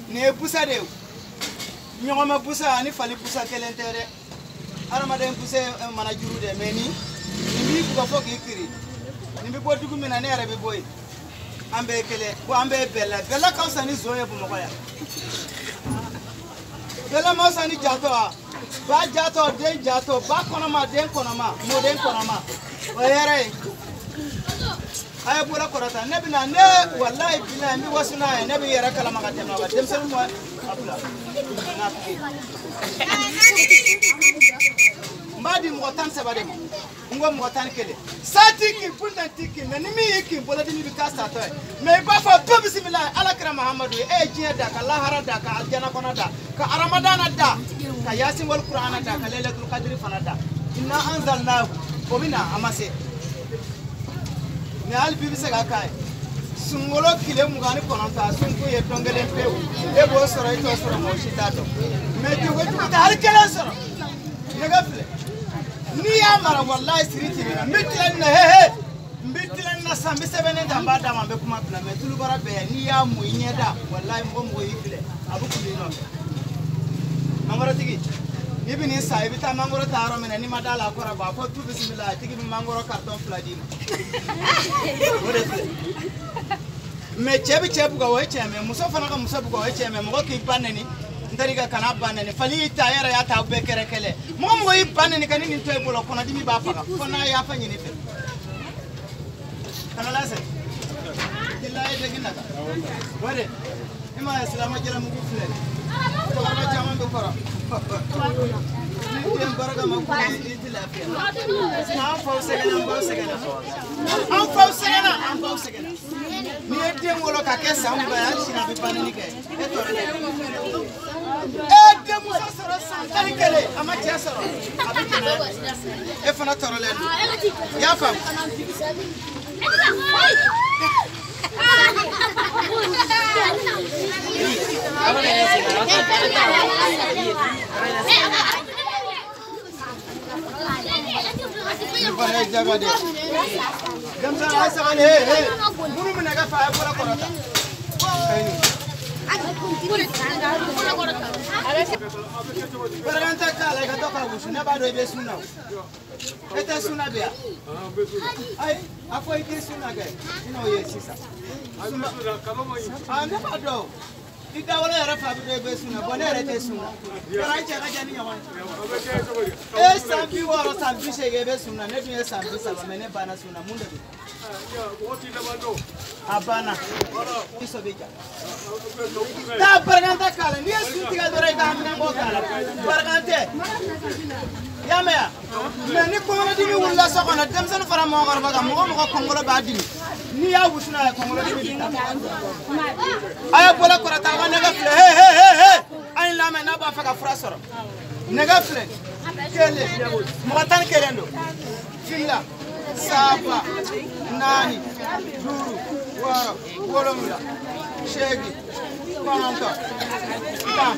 Ne busa de nyoma busa ani fali busa kelentere aramaden busa mana juru de meni ni ko fo ki kiri ni bi bodu mina ne arabe boy ambe kele bo ambe bella ka usani zoye bu mokoya bella ma usani jato ba jato den jato ba konoma den konoma mo den konoma o yere ay bura korata nebina ne wallahi billahi mi wasuna ne bi yara kala maka tema ba dem selu mo abula mbadi mo tan se bade ngo mo tan kele sati ki punta tiki ne mi yiki bola dimi bi kasta to me ba fa to bismillah ala kara muhammadu e jiya da ka lahara da ka aljana kona da ka ramadana da ka yasin wal qur'ana da ka lailatul qadri fanada inna anzalnahu wa minna amase ne albi bisa ga kai sungolo kile mugani kononta sunko ye tongele pew e bo soro ito soro mo shitato me jogo ta har kala soro ne gafle ni ya mara wallahi siriti na mitlan na he mitlan na sambe sebene da bada mambe kuma plan me tulu bara be ni ya mu nyeda wallahi mbombo yifle abu kulino mangoro tigi ibini sa ibita mangoro taro mena ni madala akora ba ko tu bismillah tigi mangoro carton fladima me chebi chebu ga wache me muso fana ga muso ga wache me mo ki baneni ndariga kana baneni fali tayara ya ta bekere kele mo yi baneni kanini to e bolo kona dimi ba faka kona ya fanyi ni fe kana lase dillahi de ginaka wore ima islamu jela mu gufle to ba jama be kora ni baraga ma ko ni lafiya na fa segena am fa segena ni ete ngolo ka ke samba ya sina bi panini ke ete musa soro santari kele ama tia soro abikina e fana torole ya fam Ika wala yara fa bi be suna bonere te suna yara che ga jani yawan e sambi woro sambi shege be suna ne bi sambi saba mene bana suna munda bi abana iso beja ta barganta kala ni su tiga dore ga amna bo kala bargante yame ya me ni ko wala dimi wala so kono dem sen fara mo gor baga mo kongolo ba dimi ni ya wusuna ya kongolo dimi aya bola korata wa nega fle he ay la me na ba faka frasoro nega fle kele mo tan kelendo filla saba nani duru waro wolonga shegi kononto tam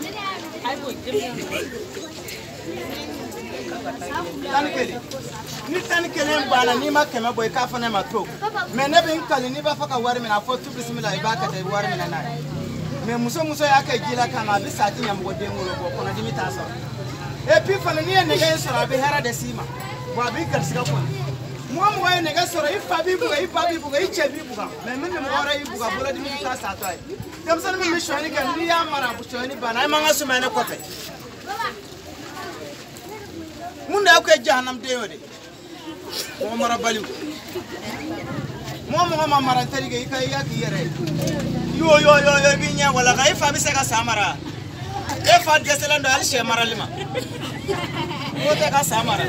ni tan kele bana ni ma kema boy ka fana ma to me ne bin kali ni ba faka war mina fo tu bismillah ba ka tay war mina na me muso ya ka gila kama bi sati nyam go dengolo ko kono dimi taso e pi fana ni ne ga soro be hera de sima wa bi kar siga ko mo wa ne ga soro ifa bi buga iche bi buga me min ne mo ora i buga bola dimi ta sa to ay dem san mi shoni kan ni ya mara bu shoni bana ma nga suma ne ko tay munda ko jahannam de yode mo mara baliw mo mara tarige kai ya ki yere yo bi nya wala kai fa bi se ka samara e fa geselando al she mara lima ko te ka samara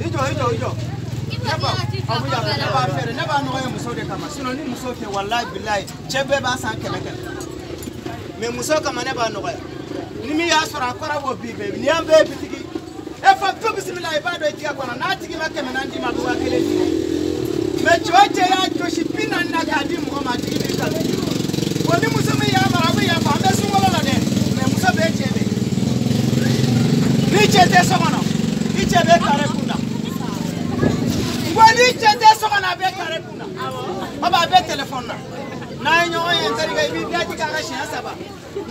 ijo neba abu ya neba fere neba no ye muso de kama sino ni muso ke wallahi billahi chebe ba san kele me muso kama neba no ya ni mi ya sora akora wo bi be ni ambe bitigi e fa to bismillah ibado itia kona na tigi makeme na ndi mabuwa kele me choche ya joshi pina na kadi mo ma tigi bi ka woni muso me ya mara be ya fa me su wala la de me muso be chebe ni chete so kono ni chebe kare kuna woni chete so kono be kare kuna baba be telephone na na nyo en tariga bi daji ka gashi asaba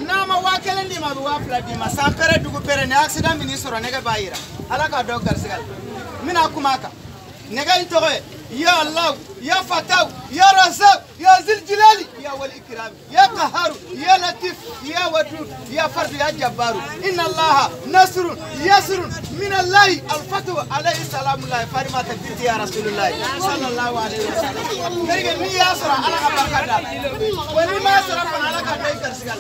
na ma wakelen di ma wa fla di ma sampere dugu pere ne accident ministre ne ga bayira ala ka dogal sigal mina kumaka ne ga intoye ya allah ya fataw ya razak ya zil jilali ya wal ikram ya qahhar ya latif ya wadud ya fard ya jabbar inna allah nasrun yasrun min allah al fatwa alayhi salamu allah farima tabiti ya rasulullah sallallahu alaihi wasallam kariga ni ya sura ala ka barkada wani ma sura ala ka dai karsigal